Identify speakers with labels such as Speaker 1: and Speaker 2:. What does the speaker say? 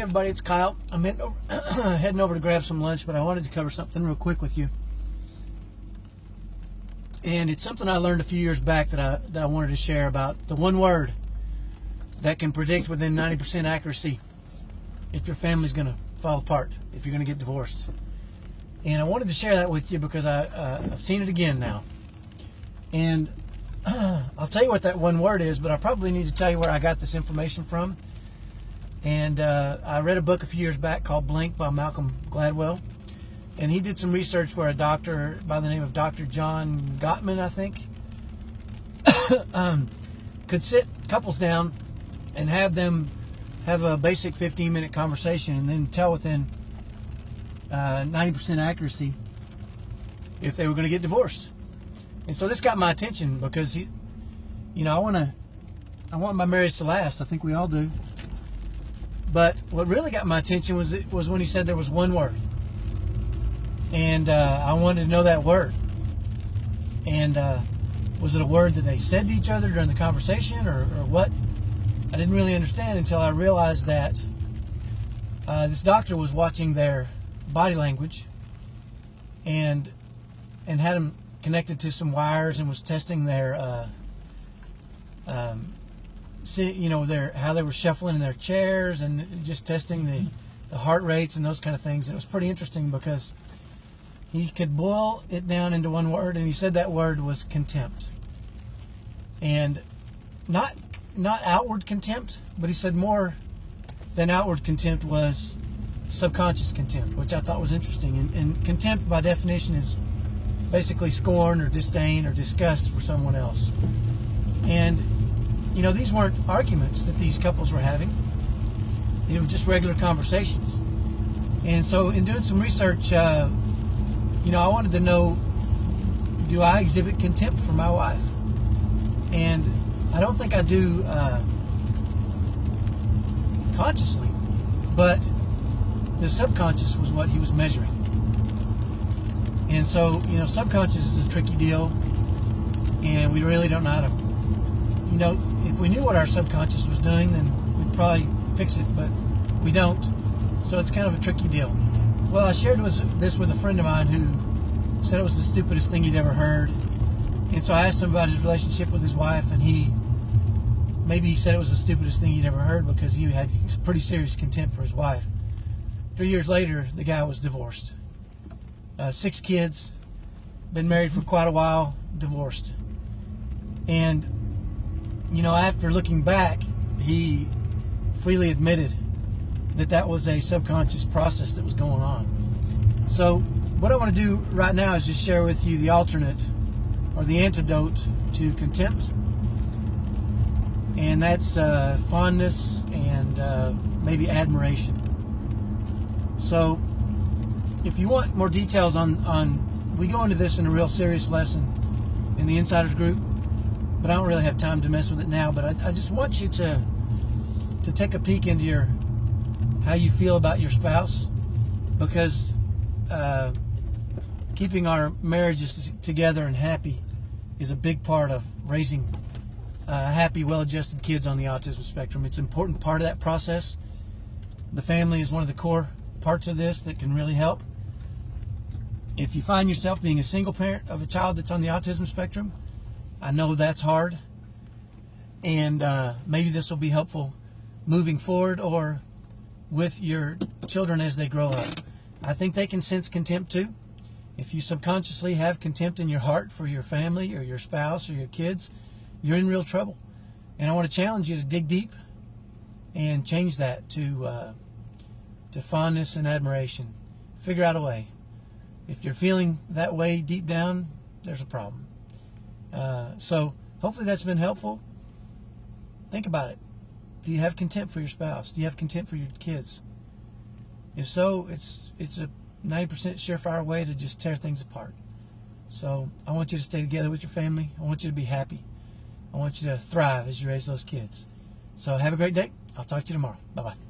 Speaker 1: everybody, it's Kyle. I'm heading over to grab some lunch, but I wanted to cover something real quick with you. And it's something I learned a few years back that I wanted to share about the one word that can predict within 90% accuracy if your family's going to fall apart, if you're going to get divorced. And I wanted to share that with you because I've seen it again now. And I'll tell you what that one word is, but I probably need to tell you where I got this information from. And I read a book a few years back called Blink by Malcolm Gladwell. And he did some research where a doctor by the name of Dr. John Gottman, I think, could sit couples down and have them have a basic 15-minute conversation and then tell within 90% accuracy if they were going to get divorced. And so this got my attention because I want my marriage to last. I think we all do. But what really got my attention was when he said there was one word. And I wanted to know that word. And was it a word that they said to each other during the conversation or what? I didn't really understand until I realized that this doctor was watching their body language and had them connected to some wires and was testing their how they were shuffling in their chairs and just testing the heart rates and those kind of things. And it was pretty interesting because he could boil it down into one word, and he said that word was contempt. And not outward contempt, but he said more than outward contempt was subconscious contempt, which I thought was interesting. And contempt by definition is basically scorn or disdain or disgust for someone else. And these weren't arguments that these couples were having. They were just regular conversations. And so in doing some research, I wanted to know, do I exhibit contempt for my wife? And I don't think I do consciously, but the subconscious was what he was measuring. And so, subconscious is a tricky deal, and we really don't know how to, if we knew what our subconscious was doing, then we'd probably fix it, but we don't. So it's kind of a tricky deal. Well, I shared this with a friend of mine who said it was the stupidest thing he'd ever heard. And so I asked him about his relationship with his wife, and he said it was the stupidest thing he'd ever heard because he had pretty serious contempt for his wife. 3 years later, the guy was divorced. 6 kids, been married for quite a while, divorced. And, after looking back, he freely admitted that was a subconscious process that was going on. So what I want to do right now is just share with you the alternate or the antidote to contempt. And that's fondness and maybe admiration. So if you want more details on we go into this in a real serious lesson in the Insiders group, but I don't really have time to mess with it now. But I just want you to take a peek into how you feel about your spouse, because keeping our marriages together and happy is a big part of raising happy, well-adjusted kids on the autism spectrum. It's an important part of that process. The family is one of the core parts of this that can really help. If you find yourself being a single parent of a child that's on the autism spectrum, I know that's hard, and maybe this will be helpful moving forward or with your children as they grow up. I think they can sense contempt too. If you subconsciously have contempt in your heart for your family or your spouse or your kids, you're in real trouble. And I want to challenge you to dig deep and change that to fondness and admiration. Figure out a way. If you're feeling that way deep down, there's a problem. So hopefully that's been helpful. Think about it. Do you have contempt for your spouse? Do you have contempt for your kids? If so, it's a 90% surefire way to just tear things apart. So I want you to stay together with your family. I want you to be happy. I want you to thrive as you raise those kids. So have a great day. I'll talk to you tomorrow. Bye-bye.